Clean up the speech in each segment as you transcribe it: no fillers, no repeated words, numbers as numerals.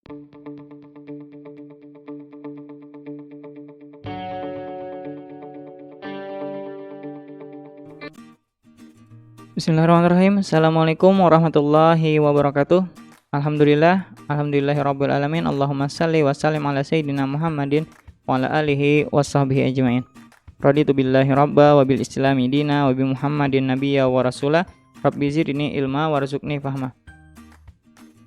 Bismillahirrahmanirrahim. Assalamualaikum warahmatullahi wabarakatuh. Alhamdulillahirabbil alamin. Allahumma shalli wa sallim ala sayyidina Muhammadin wa ala alihi washabbihi ajmain. Raditu billahi rabba wa bil islami dina wa bi Muhammadin nabiyya wa rasula. Rabbi zidni ilma warzuqni fahma.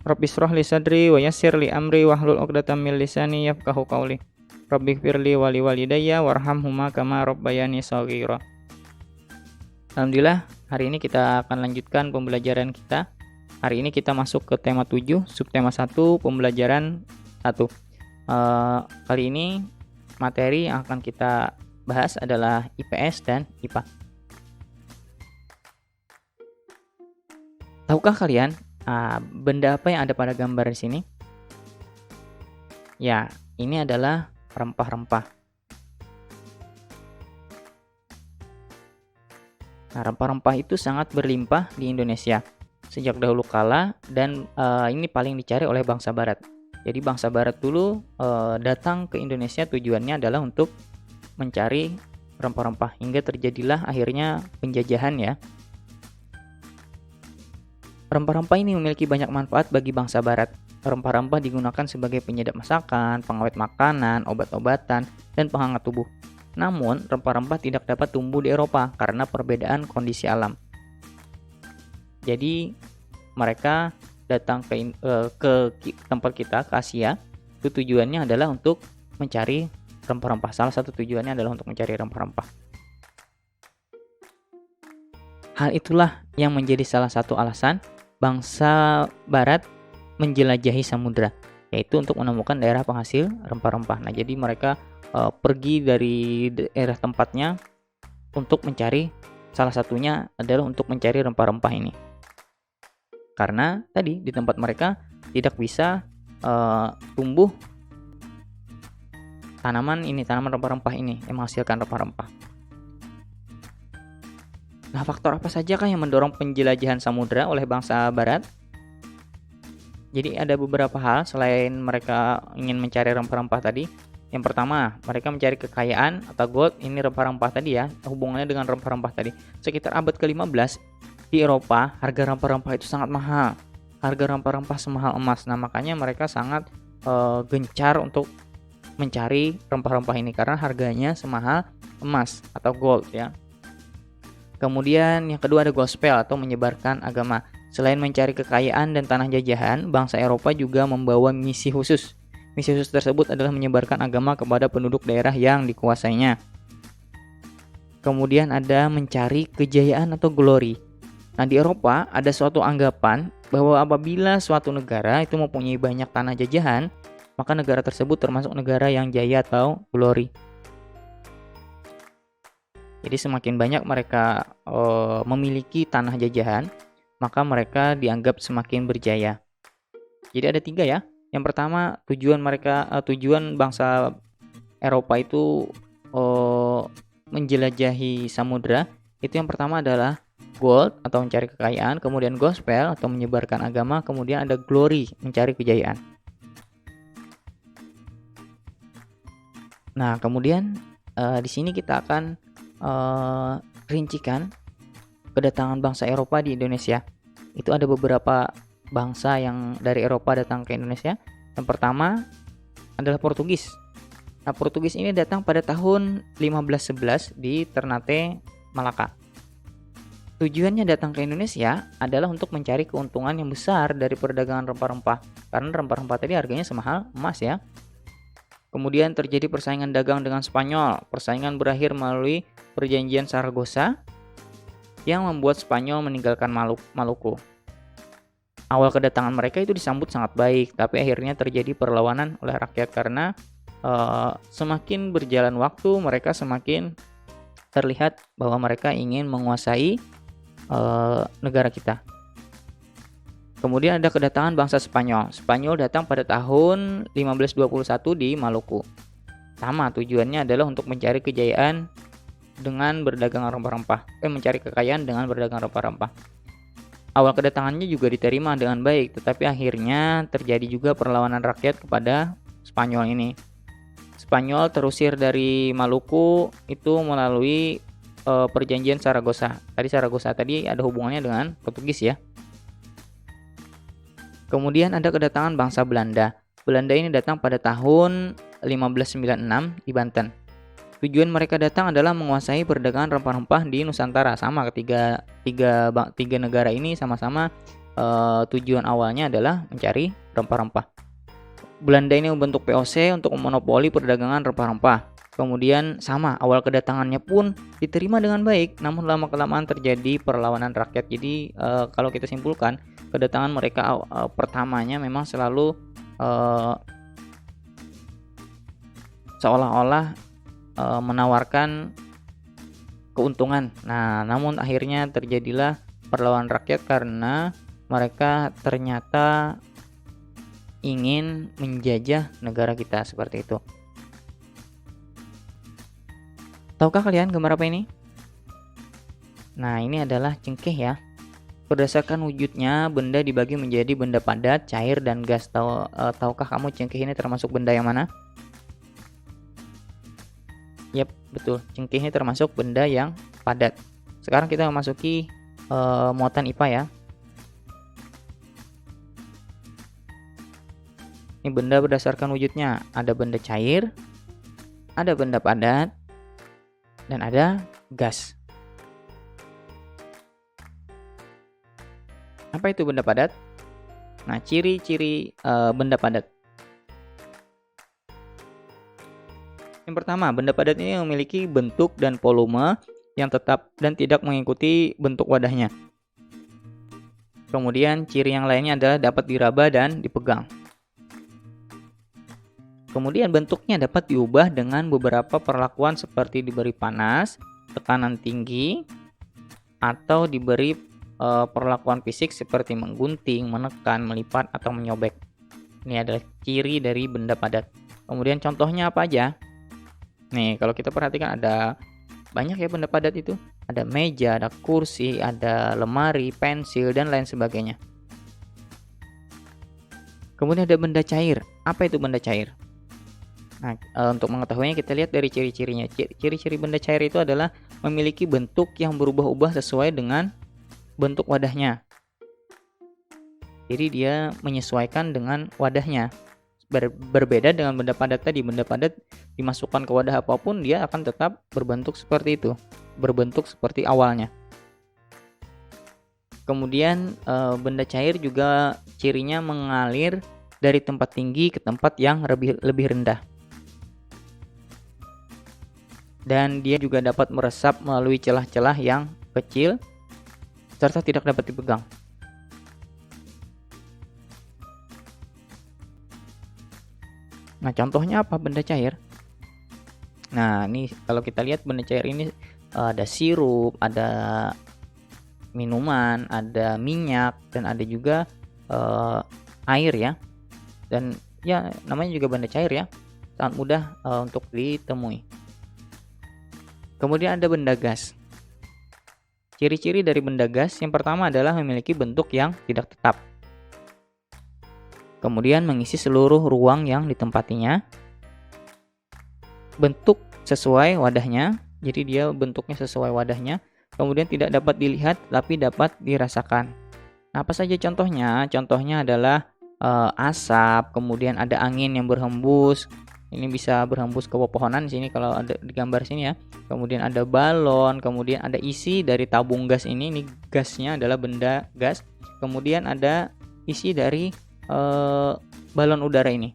Rabbi shrah li sadri wa yassir li amri wahlul 'uqdatam min lisani yafqahu qawli. Rabbi firli wa li walidayya warhamhuma kama rabbayani shaghira. Alhamdulillah, hari ini kita akan lanjutkan pembelajaran kita. Hari ini kita masuk ke tema 7, subtema 1, pembelajaran 1. Kali ini materi yang akan kita bahas adalah IPS dan IPA. Tahukah kalian benda apa yang ada pada gambar di sini? Ya, ini adalah rempah-rempah. Nah, rempah-rempah itu sangat berlimpah di Indonesia sejak dahulu kala dan ini paling dicari oleh bangsa Barat. Jadi bangsa Barat dulu datang ke Indonesia tujuannya adalah untuk mencari rempah-rempah hingga terjadilah akhirnya penjajahan ya. Rempah-rempah ini memiliki banyak manfaat bagi bangsa Barat. Rempah-rempah digunakan sebagai penyedap masakan, pengawet makanan, obat-obatan, dan penghangat tubuh. Namun, rempah-rempah tidak dapat tumbuh di Eropa karena perbedaan kondisi alam. Jadi, mereka datang ke tempat kita, ke Asia. Itu tujuannya adalah untuk mencari rempah-rempah. Salah satu tujuannya adalah untuk mencari rempah-rempah. Hal itulah yang menjadi salah satu alasan bangsa Barat menjelajahi samudra, yaitu untuk menemukan daerah penghasil rempah-rempah. Nah, jadi mereka pergi dari daerah tempatnya untuk mencari, salah satunya adalah untuk mencari rempah-rempah ini. Karena tadi di tempat mereka tidak bisa tumbuh tanaman rempah-rempah ini yang menghasilkan rempah-rempah. Nah, faktor apa sajakah yang mendorong penjelajahan samudra oleh bangsa Barat? Jadi ada beberapa hal selain mereka ingin mencari rempah-rempah tadi. Yang pertama, mereka mencari kekayaan atau gold. Ini rempah-rempah tadi ya, hubungannya dengan rempah-rempah tadi. Sekitar abad ke-15 di Eropa, harga rempah-rempah itu sangat mahal. Harga rempah-rempah semahal emas. Nah, makanya mereka sangat gencar untuk mencari rempah-rempah ini karena harganya semahal emas atau gold ya. Kemudian yang kedua ada gospel atau menyebarkan agama. Selain mencari kekayaan dan tanah jajahan, bangsa Eropa juga membawa misi khusus. Misi khusus tersebut adalah menyebarkan agama kepada penduduk daerah yang dikuasainya. Kemudian ada mencari kejayaan atau glory. Nah, di Eropa ada suatu anggapan bahwa apabila suatu negara itu mempunyai banyak tanah jajahan, maka negara tersebut termasuk negara yang jaya atau glory. Jadi semakin banyak mereka memiliki tanah jajahan, maka mereka dianggap semakin berjaya. Jadi ada 3 ya. Yang pertama, tujuan bangsa Eropa itu menjelajahi samudra. Itu yang pertama adalah gold atau mencari kekayaan, kemudian gospel atau menyebarkan agama, kemudian ada glory, mencari kejayaan. Nah, kemudian di sini kita akan rincikan kedatangan bangsa Eropa di Indonesia. Itu ada beberapa bangsa yang dari Eropa datang ke Indonesia. Yang pertama adalah Portugis. Nah, Portugis ini datang pada tahun 1511 di Ternate, Malaka. Tujuannya datang ke Indonesia adalah untuk mencari keuntungan yang besar dari perdagangan rempah-rempah. Karena rempah-rempah tadi harganya semahal emas ya. Kemudian terjadi persaingan dagang dengan Spanyol. Persaingan berakhir melalui perjanjian Saragossa yang membuat Spanyol meninggalkan Maluku. Awal kedatangan mereka itu disambut sangat baik, tapi akhirnya terjadi perlawanan oleh rakyat karena semakin berjalan waktu mereka semakin terlihat bahwa mereka ingin menguasai negara kita. Kemudian ada kedatangan bangsa Spanyol. Spanyol datang pada tahun 1521 di Maluku. Sama, tujuannya adalah untuk mencari kejayaan dengan berdagang rempah-rempah. Mencari kekayaan dengan berdagang rempah-rempah. Awal kedatangannya juga diterima dengan baik, tetapi akhirnya terjadi juga perlawanan rakyat kepada Spanyol ini. Spanyol terusir dari Maluku itu melalui perjanjian Saragossa. Saragossa tadi ada hubungannya dengan Portugis ya. Kemudian ada kedatangan bangsa Belanda. Belanda ini datang pada tahun 1596 di Banten. Tujuan mereka datang adalah menguasai perdagangan rempah-rempah di Nusantara. Sama tiga negara ini sama-sama tujuan awalnya adalah mencari rempah-rempah. Belanda ini membentuk VOC untuk memonopoli perdagangan rempah-rempah. Kemudian sama, awal kedatangannya pun diterima dengan baik, namun lama-kelamaan terjadi perlawanan rakyat. Jadi kalau kita simpulkan, kedatangan mereka pertamanya memang selalu seolah-olah menawarkan keuntungan. Nah, namun akhirnya terjadilah perlawanan rakyat karena mereka ternyata ingin menjajah negara kita seperti itu. Tahukah kalian gambar apa ini? Nah, ini adalah cengkeh ya. Berdasarkan wujudnya, benda dibagi menjadi benda padat, cair, dan gas. Tahukah kamu cengkeh ini termasuk benda yang mana? Yap, betul. Cengkeh ini termasuk benda yang padat. Sekarang kita memasuki muatan IPA ya. Ini benda berdasarkan wujudnya. Ada benda cair, ada benda padat, dan ada gas. Apa itu benda padat? Nah, ciri-ciri benda padat. Yang pertama, benda padat ini memiliki bentuk dan volume yang tetap dan tidak mengikuti bentuk wadahnya. Kemudian, ciri yang lainnya adalah dapat diraba dan dipegang. Kemudian bentuknya dapat diubah dengan beberapa perlakuan seperti diberi panas, tekanan tinggi, atau diberi perlakuan fisik seperti menggunting, menekan, melipat, atau menyobek. Ini adalah ciri dari benda padat. Kemudian contohnya apa aja? Nih, kalau kita perhatikan ada banyak ya benda padat itu. Ada meja, ada kursi, ada lemari, pensil, dan lain sebagainya. Kemudian ada benda cair. Apa itu benda cair? Nah, untuk mengetahuinya kita lihat dari ciri-cirinya. Ciri-ciri benda cair itu adalah memiliki bentuk yang berubah-ubah sesuai dengan bentuk wadahnya. Jadi dia menyesuaikan dengan wadahnya. Berbeda dengan benda padat tadi. Benda padat dimasukkan ke wadah apapun, dia akan tetap berbentuk seperti itu. Berbentuk seperti awalnya. Kemudian benda cair juga cirinya mengalir dari tempat tinggi ke tempat yang lebih rendah. Dan dia juga dapat meresap melalui celah-celah yang kecil serta tidak dapat dipegang. Nah, contohnya apa benda cair? Nah, ini kalau kita lihat benda cair ini ada sirup, ada minuman, ada minyak, dan ada juga air ya. Dan ya namanya juga benda cair ya. Sangat mudah untuk ditemui. Kemudian ada benda gas. Ciri-ciri dari benda gas yang pertama adalah memiliki bentuk yang tidak tetap. Kemudian mengisi seluruh ruang yang ditempatinya. Bentuk sesuai wadahnya, jadi dia bentuknya sesuai wadahnya. Kemudian tidak dapat dilihat tapi dapat dirasakan. Nah, apa saja contohnya? Contohnya adalah asap, kemudian ada angin yang berhembus. Ini bisa berhembus ke pepohonan sini kalau ada di gambar sini ya. Kemudian ada balon, kemudian ada isi dari tabung gas ini gasnya adalah benda gas. Kemudian ada isi dari balon udara ini.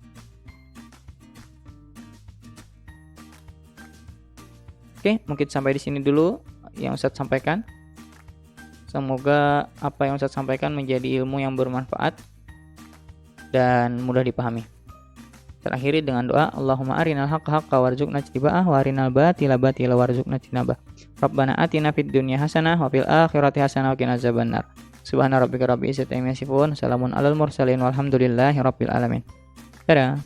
Oke, mungkin sampai di sini dulu yang Ustadz sampaikan. Semoga apa yang Ustadz sampaikan menjadi ilmu yang bermanfaat dan mudah dipahami. Terakhiri dengan doa, Allahumma arinal haqqa haqqa warzuqna ijtiba'ah wa arinal batila batila warzuqna ijtinabah. Rabbana atina fid dunya hasanah wa fil akhirati hasanah wa qina azabannar. Subhana rabbika rabbil izzati amma yasifun, salamun alal mursalin walhamdulillahi rabbil alamin. Dadah.